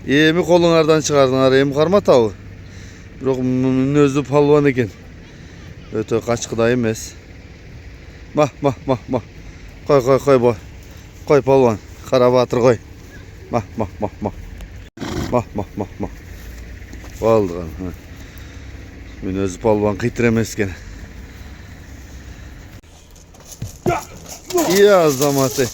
Эми колуңардан чыгардыңар, эми карматабы. Бирок мүнөздүү палбан экен. Өтө качкыдай эмес. Кой Кой палбан. Карабатыр кой. Балдыган. Мүнөздүү палбан кыйтыр эмес экен. İyi azamati.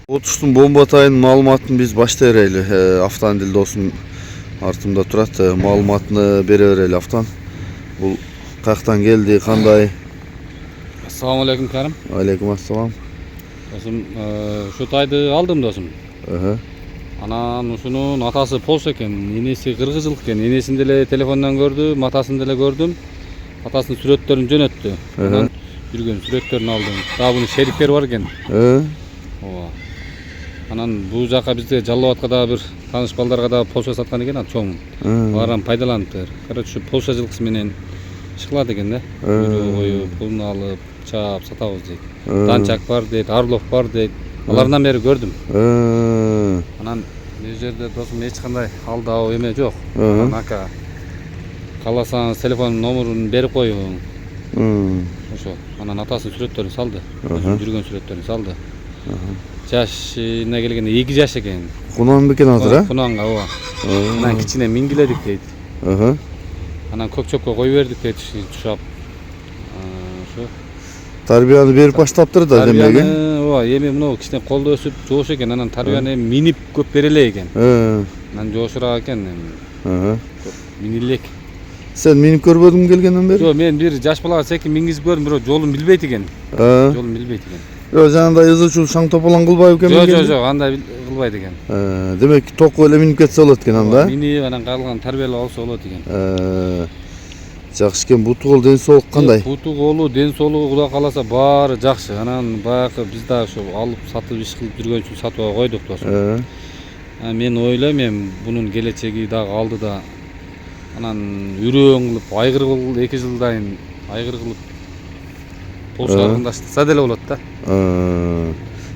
Otuştun bomba atayın malumatını biz başta vereyli. Aftan dil dostum артымда турат. Malumatını bere vereyli aftan. Bu kayaktan geldi, kanday? Assalamu alaikum Karim. Alaikum assalam. Dostum, şu taydı aldım dostum. Anan uşunun atası Pols eken, enesi Kırgızılık eken. Enesini dele telefondan gördüm, atasını dele gördüm. Atasının süretlerini jönöttü. Anan yürgen süretlerini aldım. Daha bunun şerifleri var eken. Anan bu jaka bizde Жалал-Абадка да bir таныш балдарга да Polsha саткан экен, чоң. Барам пайдаланып. Короче, Polsha жылкысы менен чыгылат экен да. Коюп, пулун алып, чаап сатабыз дейт. Данчак бар дейт, Орлов бар дейт. Алардан бери көрдүм. Анан бул жерде досум эч кандай алдоо эме жок. Ака кааласаңыз телефон номерун берип коюң. Ошо. Анан атасынын сүрөттөрүн салды. Жүргөн сүрөттөрүн салды. Жашына келгенде 2 жаш экен. Кунан бекен азыр, а? Кунанга, ооба. Анан кичине мингиледик дейт. Анан көкчөккө кой бердик дейт, тушап. Ошо. Тарбияны берип баштаптыр да демеги. Ооба, эми мына кичине колдо өсүп жоош экен, анан тарбияны минип көп береле экен. Анан жоошураак экен. Минилек. Sen minip көрбөдүң келгенден бери? Жок, мен бир жаш балага секин мингизип көрдүм, бирок жолун билбейт экен. Жолун билбейт экен. Жок, жанагындай ызычуу шаң тополоң кылбайбы экен? Жок, андай кылбайт экен. Демек току эле минип кетсе болот экен анда? Минип анан калган тарбиялап алса болот экен. Жакшы экен, буту кол ден соолук кандай? Буту колу, ден соолугу Кудай кааласа баары жакшы. Анан баягы биз да ошо алып сатып иш кылып жүргөн үчүн сатып койдук досум. Мен ойлойм, эми бунун келечеги дагы алдыда. Анан үрөң кылып, айгыр кылып 2 жылдайын айгыр кылып Polsha деле болот да.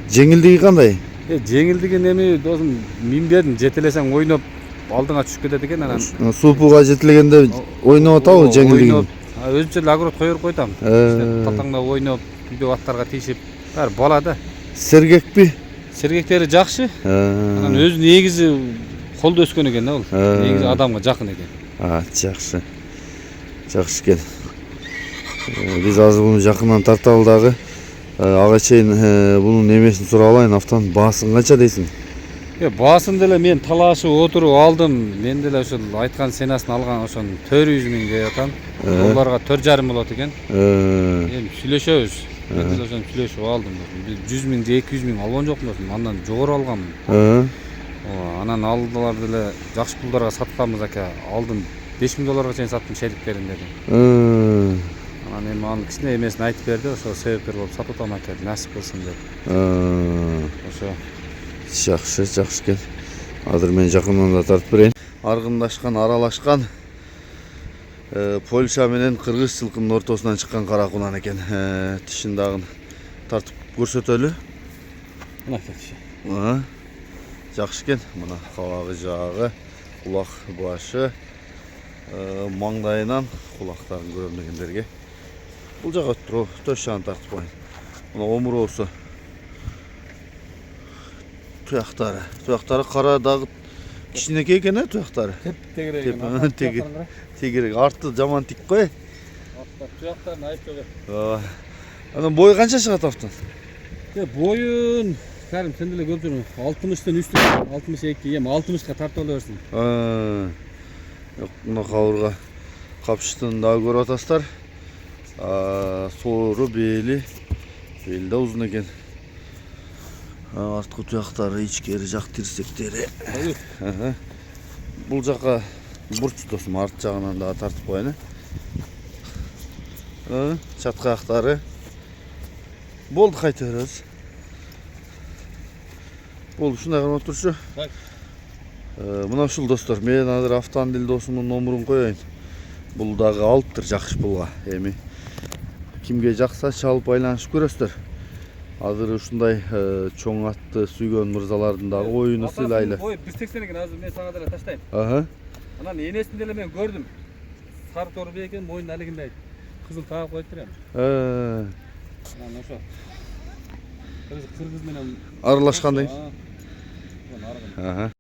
Жеңилдиги кандай? Жеңилдиги эми досум минбедим, жетелесең ойноп алдыңа түшүп кетет экен анан. Супуга жетилегенде ойноп атабы жеңилдигин? Өзүмчө эле огород коюп койдум. Татаңда ойноп, үйдө аттарга тийишип, баары бала да. Сергекпи? Сергектери жакшы. Анан өзү негизи колдо өскөн экен да бул. Негизи адамга жакын экен. Жакшы. Жакшы экен. Биз азыр буну жакындан тарталы дагы. Ага чейин бунун немесин сурап алайын, автан баасын канча дейсиң? Баасын деле мен талашып отуруп алдым. Мен деле ошол айткан ценасын алган, ошон 400 000 деп атам. Оларга 4,5 болот экен. Эми сүйлөшөбүз. Мен деле ошон сүйлөшүп алдым. 100 000 же 200 000 алган жокмун, андан жогору алганмын. Анан алдылар деле жакшы пулдарга сатканбыз ака. Алдым $5,000 чейин саттым шериктерин деди. Анан эми анын кичине эмесин айтып берди, ошо себепкер болуп сатып атам ака, насип кылсын деп. Ошо. Жакшы экен. Азыр мен жакындан да тартып берейин. Аргындашкан, аралашкан Польша менен кыргыз жылкынын ортосунан чыккан кара кунан экен. Тишин дагы тартып көрсөтөлү. Мына тиши. Жакшы экен. Мына кабагы жагы, кулак башы, маңдайынан кулактарын көрөлмөгөндөргө. Бул жага туруп, төш жагын тартып коюн. Мына омуроосу. Туяктары кара дагы кичинекей экен, туяктары. Тегерек. Арты жаман тик кой. Туяктарын айып жок. Анан бою канча чыгат автан? Боюн Карим сен деле көрүп жүрүң. 60тан үстү, 62, эми 60ка тартып ала берсин. Мына кабырга капчыктын дагы көрүп атасыздар. Соору бели да узун экен. Арткы туяктары, ичкери жак тирсектери. Бул жака бурч досум, арт жагынан дагы тартып коюн. Чатка аяктары. Болду, кайта беребиз. Болду, ушундай кылып отурчу. Мына ушул достор, мен азыр Автандил досумдун номурун коеюн. Бул дагы алыптыр жакшы булга. Эми кимге жакса чалып айланышып көрөсүздөр. Азыр ушундай чоң атты сүйгөн мырзалардын дагы оюну сыйлайлы. Ой, 180 экен, азыр мен сага деле таштайм. Анан Энесин деле мен көрдүм. Сары тору экен, мойнуна алегиндей кызыл тагып коюптур эми. Анан ошо. Кыргыз менен Аралашкандай. Ага.